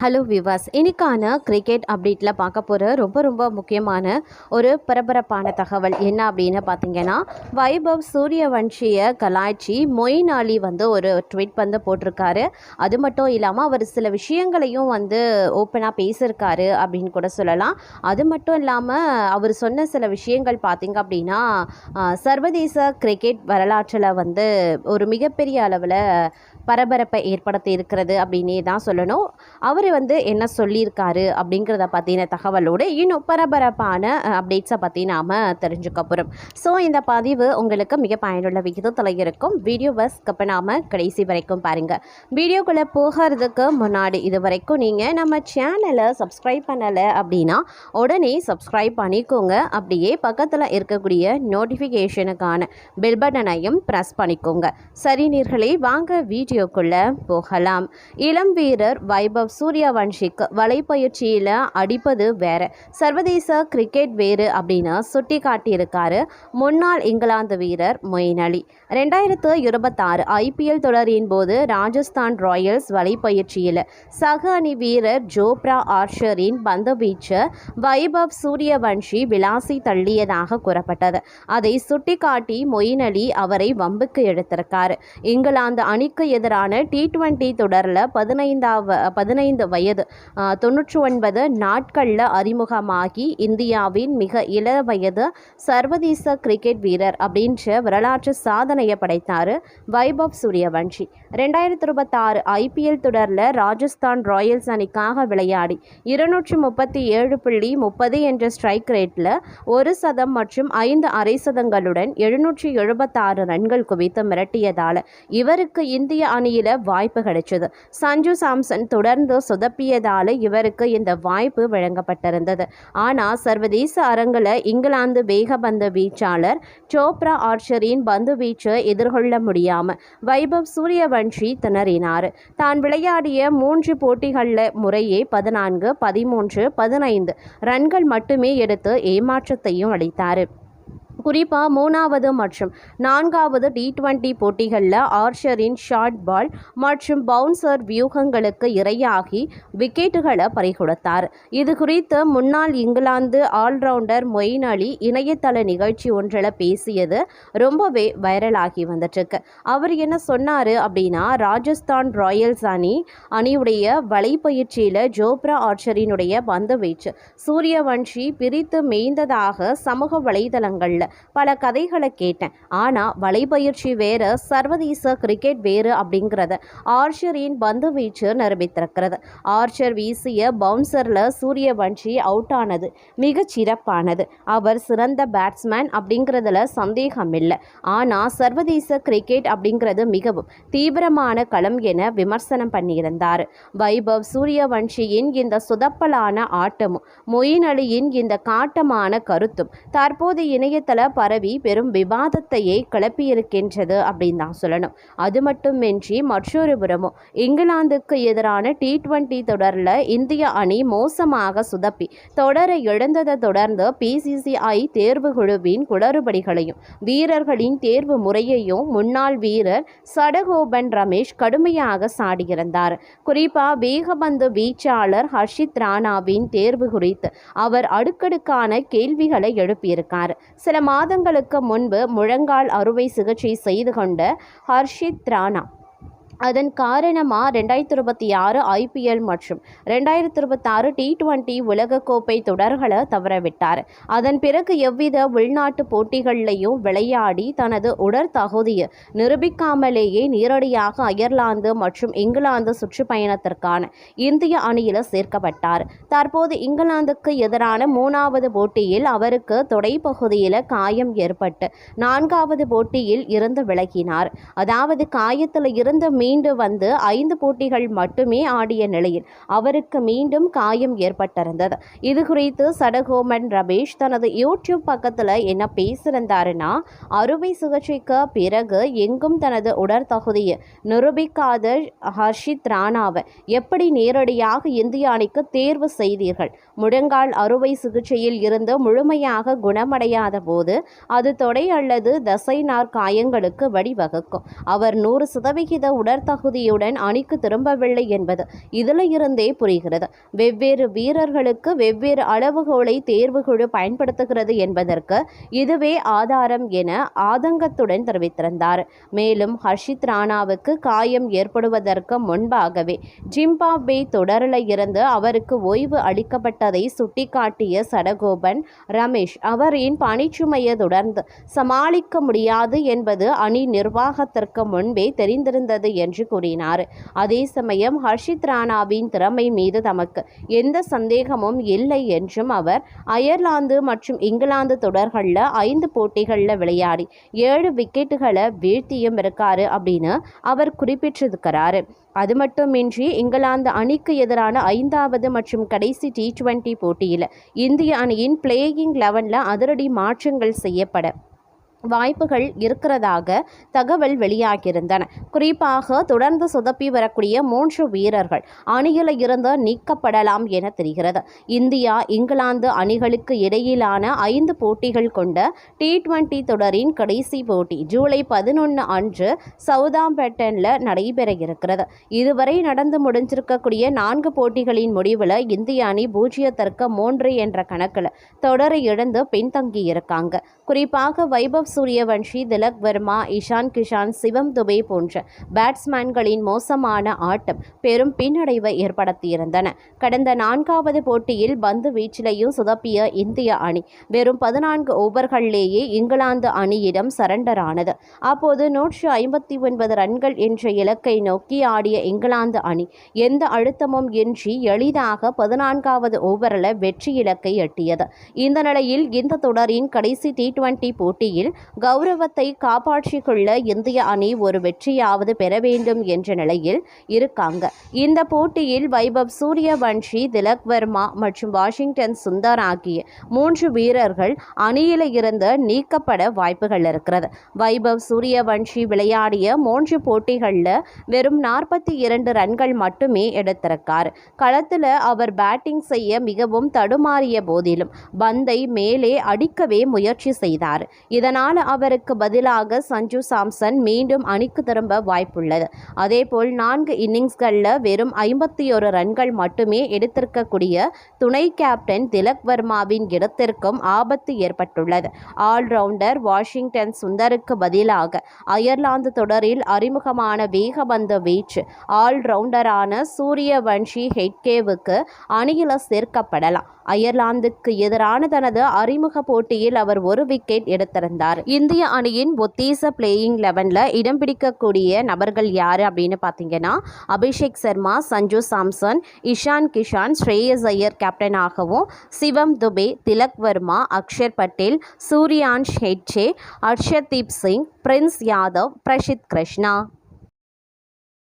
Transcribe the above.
Hello விவாஸ், இன்னைக்கான cricket அப்டேட்டில் பார்க்க போகிற ரொம்ப முக்கியமான ஒரு பரபரப்பான தகவல் என்ன அப்படின்னு பார்த்தீங்கன்னா, வைபவ் சூரியவன்ஷியை கலாய்ச்சி மொயின் அலி ஒரு ட்வீட் போட்டிருக்காரு. அது மட்டும் இல்லாமல் அவர் சில விஷயங்களையும் ஓப்பனாக பேசியிருக்காரு அப்படின்னு கூட சொல்லலாம். அது மட்டும் இல்லாமல் அவர் சொன்ன சில விஷயங்கள் பார்த்திங்க அப்படின்னா, சர்வதேச கிரிக்கெட் வரலாற்றில் ஒரு மிகப்பெரிய அளவில் பரபரப்பை ஏற்படுத்தி இருக்கிறது அப்படின்னே தான் சொல்லணும். அவர் என்ன சொல்லியிருக்காரு அப்படிங்கிறத பற்றின தகவலோடு இன்னும் பரபரப்பான அப்டேட்ஸை பற்றி நாம் தெரிஞ்சுக்க போகிறோம். ஸோ இந்த பதிவு உங்களுக்கு மிக பயனுள்ள விகிதத்தில் இருக்கும். வீடியோவை ஸ்கிப் பண்ணாமல் கடைசி வரைக்கும் பாருங்கள். வீடியோக்குள்ளே போகிறதுக்கு முன்னாடி இது வரைக்கும் நீங்கள் நம்ம சேனலை சப்ஸ்கிரைப் பண்ணலை அப்படின்னா உடனே சப்ஸ்கிரைப் பண்ணிக்கோங்க. அப்படியே பக்கத்தில் இருக்கக்கூடிய நோட்டிஃபிகேஷனுக்கான பெல் பட்டனையும் ப்ரெஸ் பண்ணிக்கோங்க. சரி நேயர்களே, வாங்க வீடியோக்குள்ளே போகலாம். இளம் வீரர் வைபவ் சூரியவன்ஷிக்கு வலைப்பயிற்சியில் அடிப்பது வேறு, சர்வதேச கிரிக்கெட் வேறு அப்படின்னு சுட்டி காட்டியிருக்காரு முன்னாள் இங்கிலாந்து வீரர் மொயின் அலி. 2026 ஐபிஎல் தொடரின் போது ராஜஸ்தான் ராயல்ஸ் வலைப்பயிற்சியில் சக அணி வீரர் ஜோப்ரா ஆர்ச்சரின் பந்து வீச்சு வைபவ் சூரியவன்ஷி விளாசி தள்ளியதாக கூறப்பட்டது. அதை சுட்டிக்காட்டி மொயின் அலி அவரை வம்புக்கு எடுத்திருக்காரு. இங்கிலாந்து அணிக்கு எதிரான T20 தொடரில் 15 வயது 99 நாட்களில் அறிமுகமாகி இந்தியாவின் மிக இள வயது சர்வதேச கிரிக்கெட் வீரர் அப்படின்ற வரலாற்று சாதனையை படைத்தார் வைபவ் சூரியவன்ஷி. 2026 ஐபிஎல் தொடரில் ராஜஸ்தான் ராயல்ஸ் அணிக்காக விளையாடி 237.30 என்ற ஸ்ட்ரைக் ரேட்டில் ஒரு சதம் மற்றும் 5 அரை சதங்களுடன் 776 ரன்கள் குவித்து மிரட்டியதால் இவருக்கு இந்திய அணியில் வாய்ப்பு கிடைச்சது. சஞ்சு சாம்சன் தொடர்ந்து சொதப்பியதால் இவருக்கு இந்த வாய்ப்பு வழங்கப்பட்டிருந்தது. ஆனால் சர்வதேச அரங்கில் இங்கிலாந்து வேகபந்து வீச்சாளர் சோப்ரா ஆர்ச்சரின் பந்து வீச்சை எதிர்கொள்ள முடியாமல் வைபவ் சூரியவன்ஷி திணறினார். தான் விளையாடிய 3 போட்டிகளில் முறையே 14, 13, 15 ரன்கள் மட்டுமே எடுத்து ஏமாற்றத்தையும் அளித்தார். குறிப்பாக 3வது மற்றும் 4வது T20 போட்டிகளில் ஆர்ச்சரின் ஷார்ட் பால் மற்றும் பவுன்சர் வியூகங்களுக்கு இரையாகி விக்கெட்டுகளை பறிகொடுத்தார். இது குறித்து முன்னாள் இங்கிலாந்து ஆல்ரவுண்டர் மொயின் அலி இணையதள நிகழ்ச்சி ஒன்றில் பேசியது ரொம்பவே வைரலாகி வந்துட்டுருக்கு. அவர் என்ன சொன்னார் அப்படின்னா, ராஜஸ்தான் ராயல்ஸ் அணியுடைய வலைப்பயிற்சியில் ஜோப்ரா ஆர்ச்சரினுடைய பந்து வீச்சு சூரியவன்ஷி பிரித்து மேய்ந்ததாக சமூக வலைதளங்களில் பல கதைகளை கேட்டேன். ஆனால் வலைப்பயிற்சி வேறு, சர்வதேச கிரிக்கெட் வேறு அப்படிங்கிறத ஆர்ச்சரின் பந்து வீச்சு நிரூபித்திருக்கிறது. ஆர்ச்சர் வீசிய பவுன்சரில் சூரியவன்ஷி அவுட் ஆனது மிகச் சிறப்பானது. அவர் சிறந்த பேட்ஸ்மேன் அப்படிங்கிறதுல சந்தேகம் இல்லை. ஆனால் சர்வதேச கிரிக்கெட் அப்படிங்கிறது மிகவும் தீவிரமான களம் என விமர்சனம் பண்ணியிருந்தார். வைபவ் சூரியவன்ஷியின் இந்த சுதப்பலான ஆட்டமும் மொயின் அலியின் இந்த காட்டமான கருத்தும் தற்போது இணையதள பரவி பெரும் விவாதத்தையே கிளப்பியிருக்கின்றது அப்படின்னு தான் சொல்லணும். அது மட்டுமின்றி மற்றொரு புறமும் இங்கிலாந்துக்கு எதிரான T20 தொடரில் இந்திய அணி மோசமாக சுதப்பி தொடரை இழந்ததை தொடர்ந்து PCCI தேர்வு குழுவின் குளறுபடிகளையும் வீரர்களின் தேர்வு முறையையும் முன்னாள் வீரர் சடகோபன் ரமேஷ் கடுமையாக சாடியிருந்தார். குறிப்பாக வேகபந்து வீச்சாளர் ஹர்ஷித் ராணாவின் தேர்வு குறித்து அவர் அடுக்கடுக்கான கேள்விகளை எழுப்பியிருக்கார். சில மாதங்களுக்கு முன்பு முழங்கால் அறுவை சிகிச்சை செய்து கொண்ட ஹர்ஷித் ராணா அதன் காரணமாக 2026 ஐபிஎல் மற்றும் 2026 T20 உலகக்கோப்பை தொடர்களை தவறவிட்டார். அதன் பிறகு எவ்வித உள்நாட்டு போட்டிகளிலையும் விளையாடி தனது உடற்தகுதியை நிரூபிக்காமலேயே நேரடியாக அயர்லாந்து மற்றும் இங்கிலாந்து சுற்றுப்பயணத்திற்கான இந்திய அணியில் சேர்க்கப்பட்டார். தற்போது இங்கிலாந்துக்கு எதிரான 3வது போட்டியில் அவருக்கு தொடைப்பகுதியில் காயம் ஏற்பட்டு 4வது போட்டியில் இருந்து விலகினார். அதாவது காயத்தில் இருந்து மீண்டு 5 போட்டிகள் மட்டுமே ஆடிய நிலையில் அவருக்கு மீண்டும் காயம் ஏற்பட்டிருந்தது. இது குறித்து சடகோபன் ரமேஷ் தனது யூடியூப் பக்கத்தில் என்ன பேசியிருந்தாருன்னா, அறுவை சிகிச்சைக்கு பிறகு எங்கும் தனது உடற்தகுதியை நிரூபிக்காத ஹர்ஷித் ராணாவை எப்படி நேரடியாக இந்திய அணிக்கு தேர்வு செய்தீர்கள்? முழங்கால் அறுவை சிகிச்சையில் இருந்து முழுமையாக குணமடையாத போது அது தொடை அல்லது தசை நார் காயங்களுக்கு வழிவகுக்கும். அவர் 100% தொடர் தகுதியுடன் அணிக்கு திரும்பவில்லை என்பது இதில் இருந்தே புரிகிறது. வெவ்வேறு வீரர்களுக்கு வெவ்வேறு அளவுகோலை தேர்வுக்குழு பயன்படுத்துகிறது என்பதற்கு இதுவே ஆதாரம் என ஆதங்கத்துடன் தெரிவித்திருந்தார். மேலும் ஹர்ஷித் ராணாவுக்கு காயம் ஏற்படுவதற்கு முன்பாகவே ஜிம்பாப்வே தொடரில் இருந்து அவருக்கு ஓய்வு அளிக்கப்பட்டதை சுட்டிக்காட்டிய சடகோபன் ரமேஷ் அவரின் பணிச்சுமையை தொடர்ந்து சமாளிக்க முடியாது என்பது அணி நிர்வாகத்திற்கு முன்பே தெரிந்திருந்தது என்று கூறினார். அதே சமயம் ஹர்ஷித் ராணாவின் திறமை மீது தமக்கு எந்த சந்தேகமும் இல்லை என்றும் அவர் அயர்லாந்து மற்றும் இங்கிலாந்து தொடர்களில் 5 போட்டிகளில் விளையாடி 7 விக்கெட்டுகளை வீழ்த்தியும் இருக்காரு அப்படின்னு அவர் குறிப்பிட்டிருக்கிறாரு. அது மட்டுமின்றி இங்கிலாந்து அணிக்கு எதிரான 5வது மற்றும் கடைசி T20 போட்டியில் இந்திய அணியின் பிளேயிங் 11 அதிரடி மாற்றங்கள் செய்யப்பட வாய்ப்புகள் இருக்கிறதாக தகவல் வெளியாகியிருந்தன. குறிப்பாக தொடர்ந்து சொதப்பி வரக்கூடிய 3 வீரர்கள் அணியில் இருந்து நீக்கப்படலாம் என தெரிகிறது. இந்தியா இங்கிலாந்து அணிகளுக்கு இடையிலான 5 போட்டிகள் கொண்ட T20 தொடரின் கடைசி போட்டி ஜூலை 11 அன்று சவுதாம்பேட்டனில் நடைபெற இருக்கிறது. இதுவரை நடந்து முடிஞ்சிருக்கக்கூடிய 4 போட்டிகளின் முடிவில் இந்திய அணி 0-3 என்ற கணக்கில் தொடரை இழந்து பின்தங்கியிருக்காங்க. குறிப்பாக வைபவ் சூரியவன்ஷி, திலக் வர்மா, இஷான் கிஷான், சிவம் துபே போன்ற பேட்ஸ்மேன்களின் மோசமான ஆட்டம் பெரும் பின்னடைவை ஏற்படுத்தியிருந்தன. கடந்த 4வது போட்டியில் பந்து வீச்சிலையும் சுதப்பிய இந்திய அணி வெறும் 14 ஓவர்களிலேயே இங்கிலாந்து அணியிடம் சரண்டர் ஆனது. அப்போது 159 ரன்கள் என்ற இலக்கை நோக்கி ஆடிய இங்கிலாந்து அணி எந்த அழுத்தமும் இன்றி எளிதாக 14வது ஓவரில் வெற்றி இலக்கை எட்டியது. இந்த நிலையில் இந்த தொடரின் கடைசி T20 போட்டியில் கௌரவத்தை காப்பாற்றிக் கொள்ள இந்திய அணி ஒரு வெற்றியாவது பெற வேண்டும் என்ற நிலையில் இருக்காங்க. இந்த போட்டியில் வைபவ் சூரியவன்ஷி, திலக் வர்மா மற்றும் வாஷிங்டன் சுந்தர் ஆகிய 3 வீரர்கள் அணியில் இருந்து நீக்கப்பட வாய்ப்புகள் இருக்கிறது. வைபவ் சூரியவன்ஷி விளையாடிய 3 போட்டிகளில் வெறும் 42 ரன்கள் மட்டுமே எடுத்திருக்கார். களத்தில் அவர் பேட்டிங் செய்ய மிகவும் தடுமாறிய போதிலும் பந்தை மேலே அடிக்கவே முயற்சி செய்தார். இதனால் அவருக்கு பதிலாக சஞ்சு சாம்சன் மீண்டும் அணிக்கு திரும்ப வாய்ப்புள்ளது. அதேபோல் 4 இன்னிங்ஸ்களில் வெறும் 51 ரன்கள் மட்டுமே எடுத்திருக்கக்கூடிய துணை கேப்டன் திலக் வர்மாவின் இடத்திற்கும் ஆபத்து ஏற்பட்டுள்ளது. ஆல்ரவுண்டர் வாஷிங்டன் சுந்தருக்கு பதிலாக அயர்லாந்து தொடரில் அறிமுகமான வேகபந்து வீச்சு ஆல்ரவுண்டரான சூரியவன்ஷி ஹெட்கேவுக்கு அணியில் சேர்க்கப்படலாம். அயர்லாந்துக்கு எதிரான தனது அறிமுக போட்டியில் அவர் 1 விக்கெட் எடுத்திருந்தார். இந்திய அணியின் ஒத்தீச பிளேயிங் 11ல் இடம் பிடிக்கக்கூடிய நபர்கள் யார் அப்படின்னு பார்த்தீங்கன்னா அபிஷேக் சர்மா, சஞ்சு சாம்சன், இஷான் கிஷான், ஸ்ரேயஸ் ஐயர் கேப்டனாகவும், சிவம் துபே, திலக் வர்மா, அக்ஷர் பட்டேல், சூர்யான்ஷ் ஹெட்சே, ஹர்ஷதீப் சிங், பிரின்ஸ் யாதவ், பிரசித் கிருஷ்ணா.